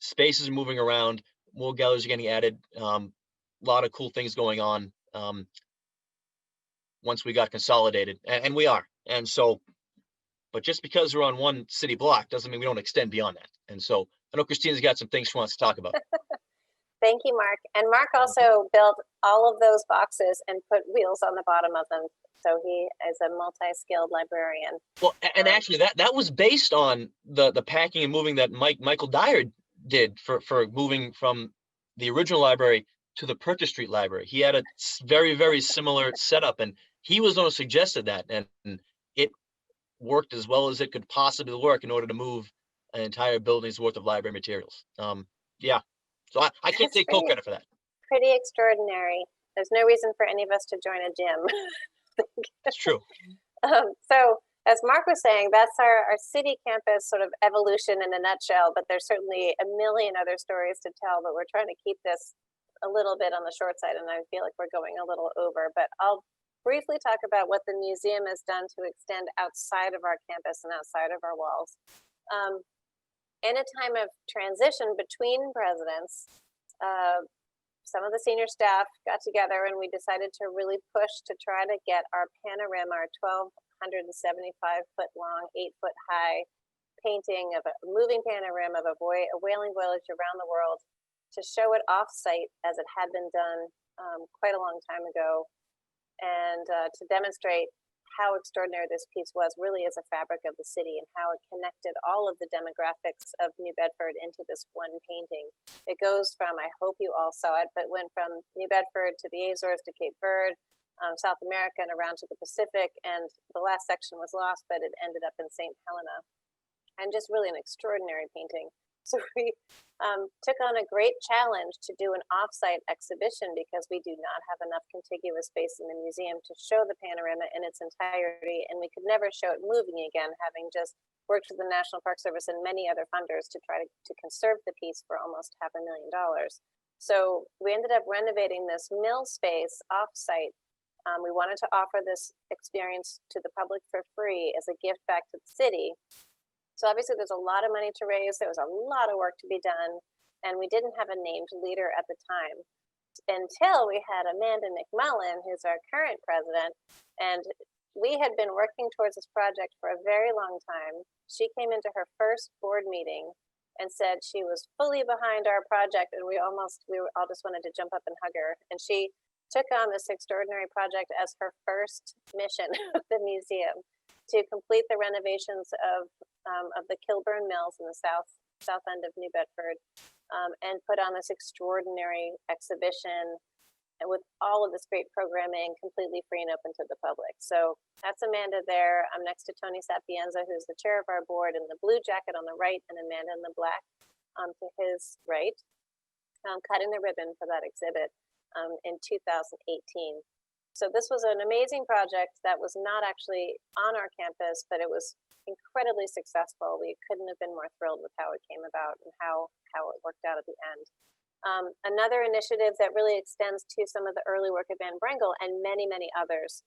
spaces are moving around, more galleries are getting added. A lot of cool things going on. Once we got consolidated, and we are. And so, but just because we're on one city block doesn't mean we don't extend beyond that. And so I know Christina's got some things she wants to talk about. Thank you, Mark. And Mark also built all of those boxes and put wheels on the bottom of them. So he is a multi-skilled librarian. Well, and actually that was based on the packing and moving that Michael Dyer did for moving from the original library to the Perkins Street Library. He had a very similar setup, and he was the one who suggested that, and it worked as well as it could possibly work in order to move an entire building's worth of library materials. Yeah, so I can't take full credit for that. Pretty extraordinary. There's no reason for any of us to join a gym. It's true. So as Mark was saying, that's our city campus sort of evolution in a nutshell, but there's certainly a million other stories to tell, but we're trying to keep this a little bit on the short side, and I feel like we're going a little over, but I'll briefly talk about what the museum has done to extend outside of our campus and outside of our walls. In a time of transition between presidents, some of the senior staff got together and we decided to really push to try to get our panorama, our 1,275 foot long, 8 foot high painting of a moving panorama of a whaling voyage around the world, to show it off site as it had been done quite a long time ago, and to demonstrate how extraordinary this piece was really as a fabric of the city and how it connected all of the demographics of New Bedford into this one painting. It goes from, I hope you all saw it, but went from New Bedford to the Azores to Cape Verde, South America, and around to the Pacific. And the last section was lost, but it ended up in St. Helena. And just really an extraordinary painting. So we took on a great challenge to do an offsite exhibition because we do not have enough contiguous space in the museum to show the panorama in its entirety, and we could never show it moving again, having just worked with the National Park Service and many other funders to try to conserve the piece for almost $500,000. So we ended up renovating this mill space offsite. We wanted to offer this experience to the public for free as a gift back to the city. So obviously there's a lot of money to raise. There was a lot of work to be done, and we didn't have a named leader at the time until we had Amanda McMullen, who's our current president. And we had been working towards this project for a very long time. She came into her first board meeting and said she was fully behind our project, and we all just wanted to jump up and hug her. And she took on this extraordinary project as her first mission of the museum to complete the renovations of the Kilburn Mills in the south end of New Bedford, and put on this extraordinary exhibition with all of this great programming, completely free and open to the public. So that's Amanda there. I'm next to Tony Sapienza, who's the chair of our board, in the blue jacket on the right, and Amanda in the black to his right, cutting the ribbon for that exhibit in 2018. So this was an amazing project that was not actually on our campus, but it was incredibly successful. We couldn't have been more thrilled with how it came about and how it worked out at the end. Another initiative that really extends to some of the early work of Van Brengel and many, many others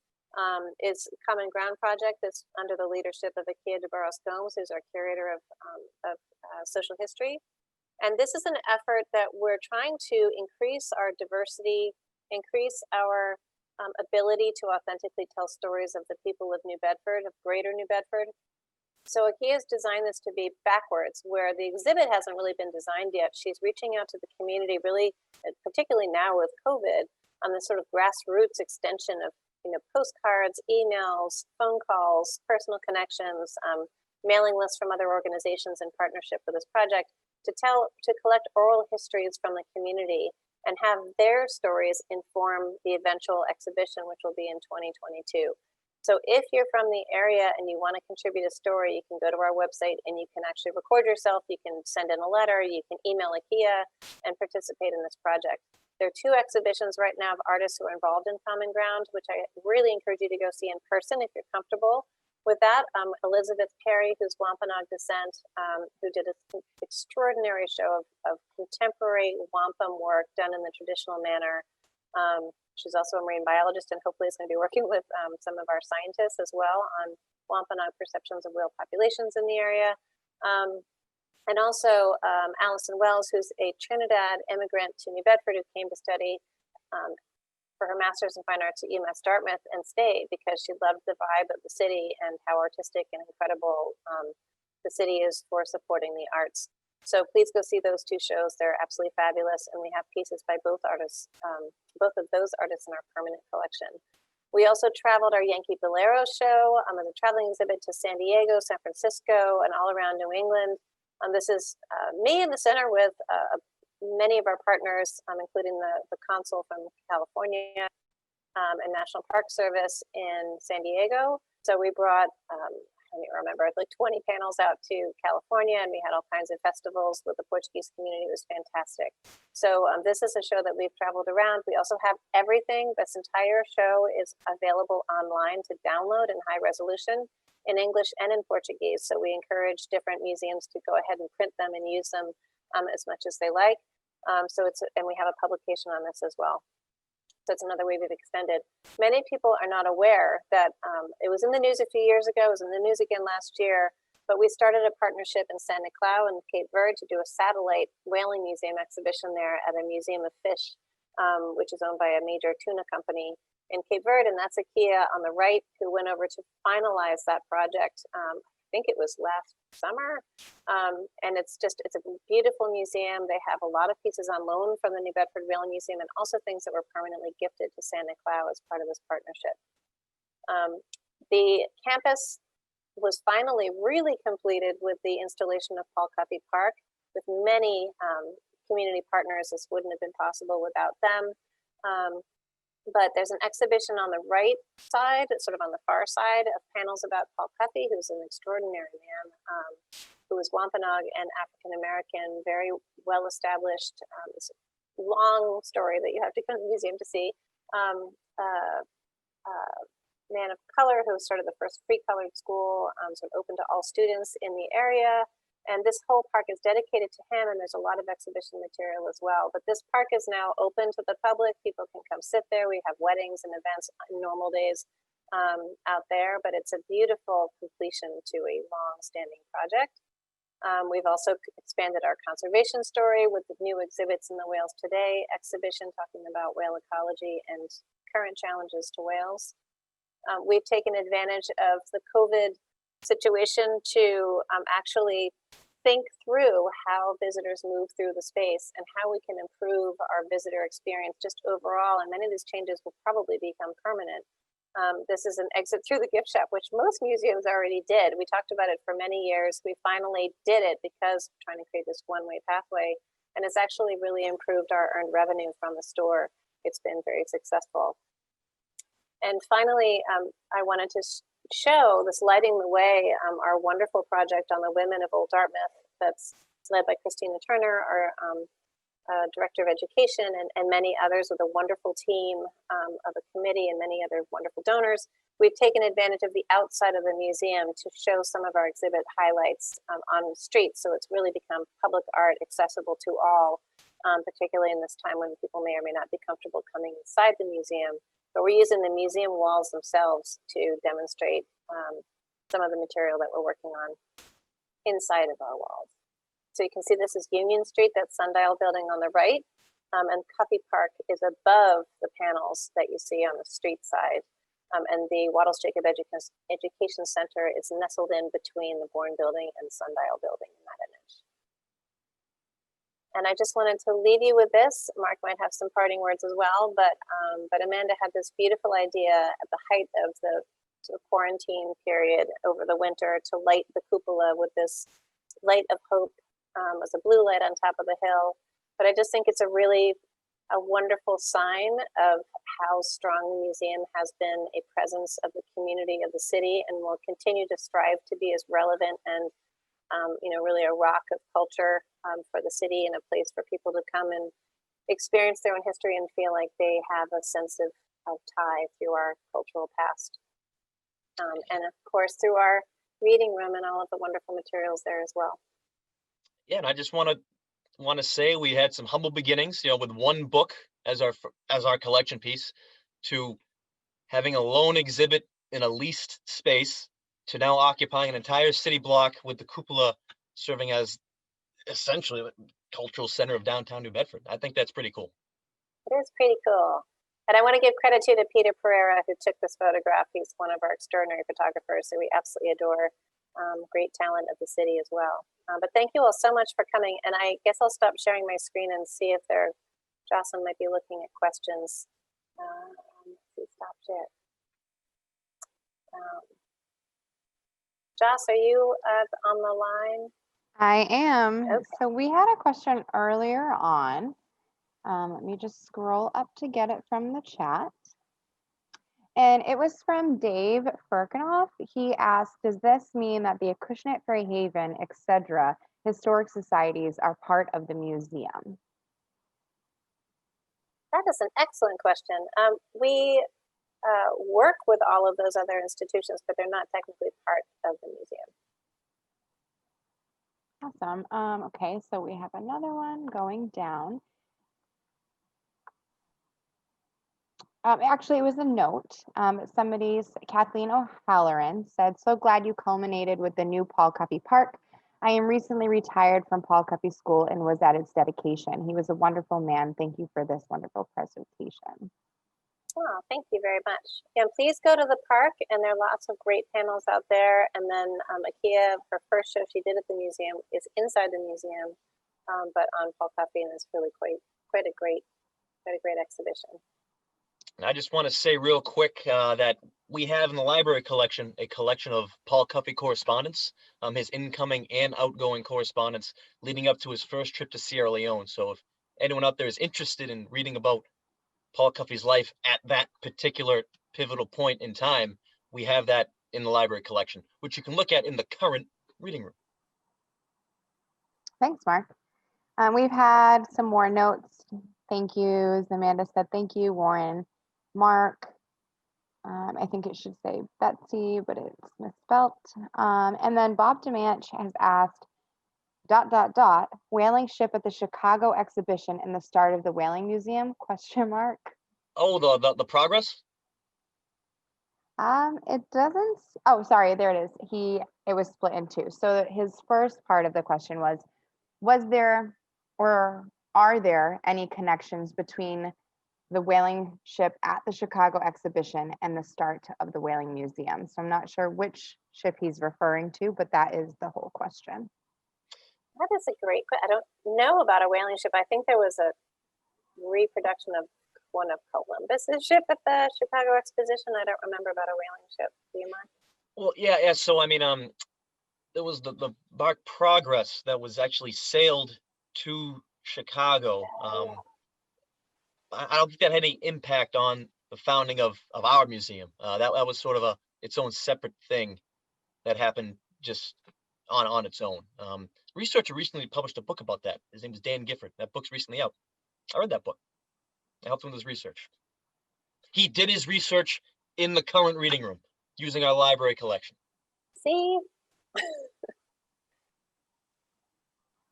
is Common Ground Project that's under the leadership of Akia de Barros-Gomes, who's our curator of social history. And this is an effort that we're trying to increase our diversity, increase our ability to authentically tell stories of the people of New Bedford, of greater New Bedford. So Akia has designed this to be backwards, where the exhibit hasn't really been designed yet. She's reaching out to the community, really, particularly now with COVID, on this sort of grassroots extension of postcards, emails, phone calls, personal connections, mailing lists from other organizations in partnership with this project to collect oral histories from the community and have their stories inform the eventual exhibition, which will be in 2022. So if you're from the area and you want to contribute a story, you can go to our website and you can actually record yourself. You can send in a letter, you can email Akia and participate in this project. There are 2 exhibitions right now of artists who are involved in Common Ground, which I really encourage you to go see in person if you're comfortable with that. Elizabeth Perry, who's Wampanoag descent, who did an extraordinary show of contemporary wampum work done in the traditional manner. She's also a marine biologist and hopefully is going to be working with some of our scientists as well on Wampanoag perceptions of whale populations in the area. And also Alison Wells, who's a Trinidad immigrant to New Bedford who came to study for her master's in fine arts at UMass Dartmouth and stayed because she loved the vibe of the city and how artistic and incredible the city is for supporting the arts. So please go see those 2 shows. They're absolutely fabulous. And we have pieces by both artists, both of those artists in our permanent collection. We also traveled our Yankee Bolero show as a traveling exhibit to San Diego, San Francisco, and all around New England. This is me in the center with many of our partners, including the consul from California and National Park Service in San Diego. So we brought, I don't remember, like 20 panels out to California, and we had all kinds of festivals with the Portuguese community. It was fantastic. So this is a show that we've traveled around. We also have everything. This entire show is available online to download in high resolution in English and in Portuguese. So we encourage different museums to go ahead and print them and use them as much as they like. And we have a publication on this as well. So it's another way we've extended. Many people are not aware that it was in the news a few years ago, it was in the news again last year, but we started a partnership in Santa Clara in Cape Verde to do a satellite whaling museum exhibition there at a museum of fish, which is owned by a major tuna company in Cape Verde. And that's Akia on the right, who went over to finalize that project. I think it was last summer. And it's a beautiful museum. They have a lot of pieces on loan from the New Bedford Whaling Museum and also things that were permanently gifted to Santa Clara as part of this partnership. The campus was finally really completed with the installation of Paul Coffey Park with many community partners. This wouldn't have been possible without them. But there's an exhibition on the right side, sort of on the far side, of panels about Paul Coffey, who's an extraordinary man, who was Wampanoag and African-American, very well-established, this long story that you have to come to the museum to see, man of color who started the first free colored school, sort of open to all students in the area. And this whole park is dedicated to him, and there's a lot of exhibition material as well. But this park is now open to the public. People can come sit there. We have weddings and events on normal days out there, but it's a beautiful completion to a long-standing project. We've also expanded our conservation story with the new exhibits in the Whales Today exhibition talking about whale ecology and current challenges to whales. We've taken advantage of the COVID situation to actually think through how visitors move through the space and how we can improve our visitor experience just overall. And many of these changes will probably become permanent. This is an exit through the gift shop, which most museums already did. We talked about it for many years. We finally did it because we're trying to create this one-way pathway. And it's actually really improved our earned revenue from the store. It's been very successful. And finally, I wanted to show this Lighting the Way, our wonderful project on the women of Old Dartmouth that's led by Christina Turner, our Director of Education, and many others with a wonderful team of a committee and many other wonderful donors. We've taken advantage of the outside of the museum to show some of our exhibit highlights on the street. So it's really become public art accessible to all, particularly in this time when people may or may not be comfortable coming inside the museum. But we're using the museum walls themselves to demonstrate some of the material that we're working on inside of our walls. So you can see this is Union Street, that sundial building on the right, and Coffey Park is above the panels that you see on the street side. And the Wattles Jacob Education Center is nestled in between the Bourne Building and Sundial Building in that image. And I just wanted to leave you with this. Mark might have some parting words as well, but Amanda had this beautiful idea at the height of the quarantine period over the winter to light the cupola with this light of hope, as a blue light on top of the hill. But I just think it's a wonderful sign of how strong the museum has been a presence of the community of the city and will continue to strive to be as relevant and really a rock of culture for the city and a place for people to come and experience their own history and feel like they have a sense of tie through our cultural past. And of course, through our reading room and all of the wonderful materials there as well. Yeah, and I just want to say we had some humble beginnings, with one book as our collection piece, to having a lone exhibit in a leased space, to now occupying an entire city block with the cupola serving as essentially a cultural center of downtown New Bedford. I think that's pretty cool. It is pretty cool. And I want to give credit to Peter Pereira, who took this photograph. He's one of our extraordinary photographers who we absolutely adore. Great talent of the city as well. But thank you all so much for coming. And I guess I'll stop sharing my screen and see if Jocelyn might be looking at questions. He stopped it. Joss, are you on the line? I am. Okay. So we had a question earlier on. Let me just scroll up to get it from the chat. And it was from Dave Firkinoff. He asked, does this mean that the Acushnet, Fairhaven, etc. historic societies are part of the museum? That is an excellent question. We work with all of those other institutions, but they're not technically part of the museum. Awesome. Okay, so we have another one going down. Actually, it was a note. Kathleen O'Halloran said, so glad you culminated with the new Paul Coffey Park. I am recently retired from Paul Coffey School and was at its dedication. He was a wonderful man. Thank you for this wonderful presentation. Oh, thank you very much. Yeah, please go to the park, and there are lots of great panels out there. And then Akia, her first show she did at the museum is inside the museum, but on Paul Coffey, and it's really quite a great exhibition. And I just want to say real quick that we have in the library collection a collection of Paul Coffey correspondence, his incoming and outgoing correspondence leading up to his first trip to Sierra Leone. So if anyone out there is interested in reading about Paul Coffey's life at that particular pivotal point in time, we have that in the library collection, which you can look at in the current reading room. Thanks, Mark. We've had some more notes. Thank yous. Amanda said, thank you, Warren. Mark, I think it should say Betsy, but it's misspelt. And then Bob DeManch has asked, ... whaling ship at the Chicago exhibition and the start of the Whaling Museum, ? Oh, the progress? It doesn't, oh, sorry, there it is. It was split in two. So his first part of the question was there or are there any connections between the whaling ship at the Chicago exhibition and the start of the Whaling Museum? So I'm not sure which ship he's referring to, but that is the whole question. That is a great question. I don't know about a whaling ship. I think there was a reproduction of one of Columbus's ship at the Chicago Exposition. I don't remember about a whaling ship. Do you mind? Well, yeah. So I mean, there was the Bark Progress that was actually sailed to Chicago. I don't think that had any impact on the founding of our museum. That was sort of its own separate thing that happened just on its own. Researcher recently published a book about that. His name is Dan Gifford. That book's recently out. I read that book. I helped him with his research. He did his research in the current reading room using our library collection. See?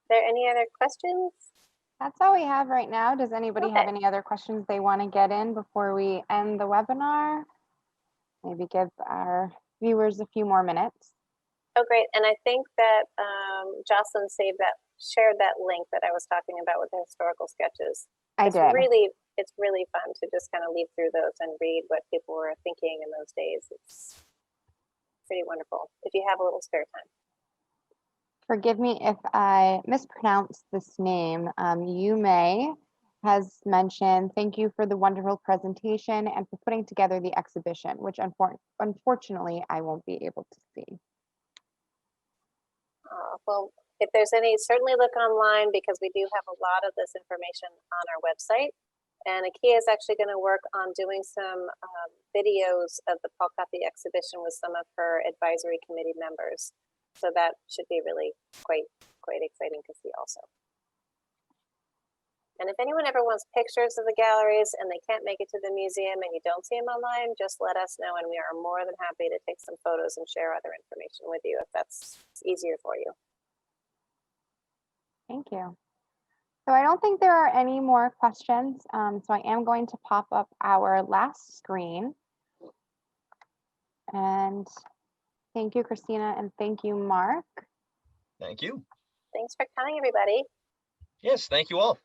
There any other questions? That's all we have right now. Does anybody have Okay. any other questions they want to get in before we end the webinar? Maybe give our viewers a few more minutes. Oh, great. And I think that Jocelyn shared that link that I was talking about with the historical sketches. I did. It's really fun to just kind of leaf through those and read what people were thinking in those days. It's pretty wonderful if you have a little spare time. Forgive me if I mispronounce this name. Yume has mentioned, thank you for the wonderful presentation and for putting together the exhibition, which unfortunately I won't be able to see. Well, if there's any, certainly look online because we do have a lot of this information on our website. And Akia is actually going to work on doing some videos of the Paul Coffey exhibition with some of her advisory committee members. So that should be really quite exciting to see also. And if anyone ever wants pictures of the galleries and they can't make it to the museum and you don't see them online, just let us know and we are more than happy to take some photos and share other information with you if that's easier for you. Thank you. So I don't think there are any more questions. So I am going to pop up our last screen. And thank you, Christina, and thank you, Mark. Thank you. Thanks for coming, everybody. Yes, thank you all.